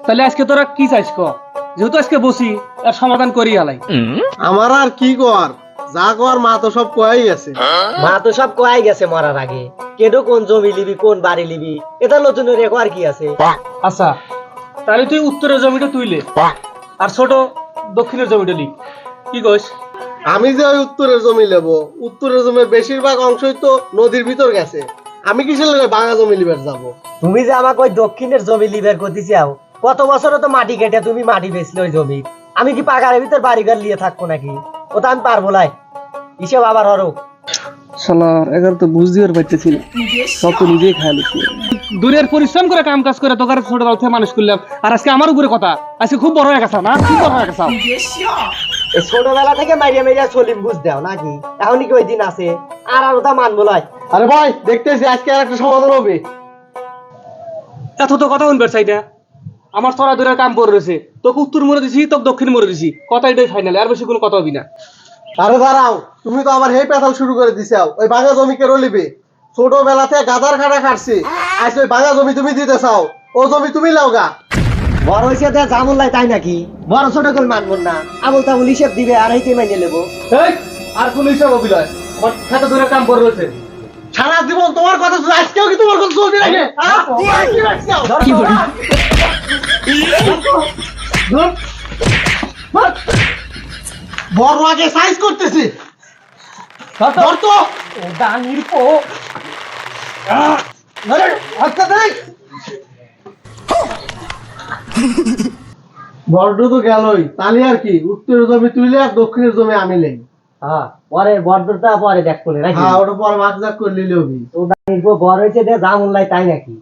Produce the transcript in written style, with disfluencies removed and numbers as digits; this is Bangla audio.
তাহলে আজকে তোরা কি চাইছ ক? যেহেতু আজকে বসি আর সমাধান করি আলাই। আমার আর কি কর, যা কর মা তো সব কয়াই গেছে। মা তো সব কয়াই গেছে মরার আগে। কেন কোন জমি লিবি, কোন বাড়ি লিবি, এটা নতুন রেখো আর কি আছে। আচ্ছা, তাহলে তুই উত্তরের জমিটা তুইলে আর ছোট দক্ষিণের জমিটা লিখ। কি কইস? আমি যে ওই উত্তরের জমি নেব, উত্তরের জমির বেশিরভাগ অংশই তো নদীর ভিতর গেছে। আমি কিসের লাগে ভাঙা জমি লিবার যাব? তুমি যে আমাকে ওই দক্ষিণের জমি লিবের করতে চাও, কত বছরে তো মাটি কেটে তুমি মাটি বেচলে ওই জমি। আমি কি পাকারের ভিতর বাড়িঘর নিয়ে থাকবো নাকি? ওটা আমি পারবো লাই, হিসেব আবার হরো। শালার এগার তো বুঝ দিবার পাইতেছিল, সব তো নিজেই খায় লিখি। দূরের পরিশ্রম করে কাম কাজ করে তোকার ছোটবেলা থেকে মানুষ করলাম, আর আজকে আমার উপরে কথা। আজকে খুব বড় হয়ে গেছে না? খুব বড় হয়ে গেছে। এই ছোটবেলা থেকে মাইরিয়া মাইরিয়া চলিম বুঝ দেও নাকি? এখনই কি ওই দিন আছে? আর আর ওটা মানবো লাই। আরে ভাই, দেখতেছি আজকে আর একটা সমাধান হবে। এত তো কথা শুনবার চাই না। আমার ছড়া দূরের কাম পড়ে রয়েছে, তোকে উত্তর মরে দিছি, তোকে দক্ষিণ মরে দিছি, কথা এটাই ফাইনাল, আর বেশি কোনো কথা হবি না। আরে দাঁড়াও, তুমি তো আবার হেই পেতাল শুরু করে দিছাও। ওই ভাঙা জমি কে রলিবে? ছোটবেলাতে গাদার খাটা খাটছি, আজ ওই ভাঙা জমি তুমি দিতে চাও? ও জমি তুমি লাও গা। বড় হয়েছে দেয়া জামুল লাই তাই নাকি? বড় ছোট করে মানবো না, আমল তামুল হিসেব দিবে আর এইতে মাইনে নেবো। এই, আর কোন হিসাব হবি না। আমার খাতা দূরের কাম পড়ে রয়েছে। সারা জীবন তোমার কথা শুনে আজকেও কি তোমার কথা চলবে নাকি? কি বলি? বড় আগে সাইজ করতেছি। ধর তো। ও দানির পো। ধরে হাতটা দেই। বড় তো গেলই, তাহলে আর কি? উত্তরের জমি তুইলে আর দক্ষিণের জমি আমি নেই। হ্যাঁ, পরে বড়টা পরে দেখ করে নাকি? হ্যাঁ, ওটা পরে মাছ করে নিলে হবি। ও দানির পো বড় হয়েছে দেয়া জামুল লাই তাই নাকি?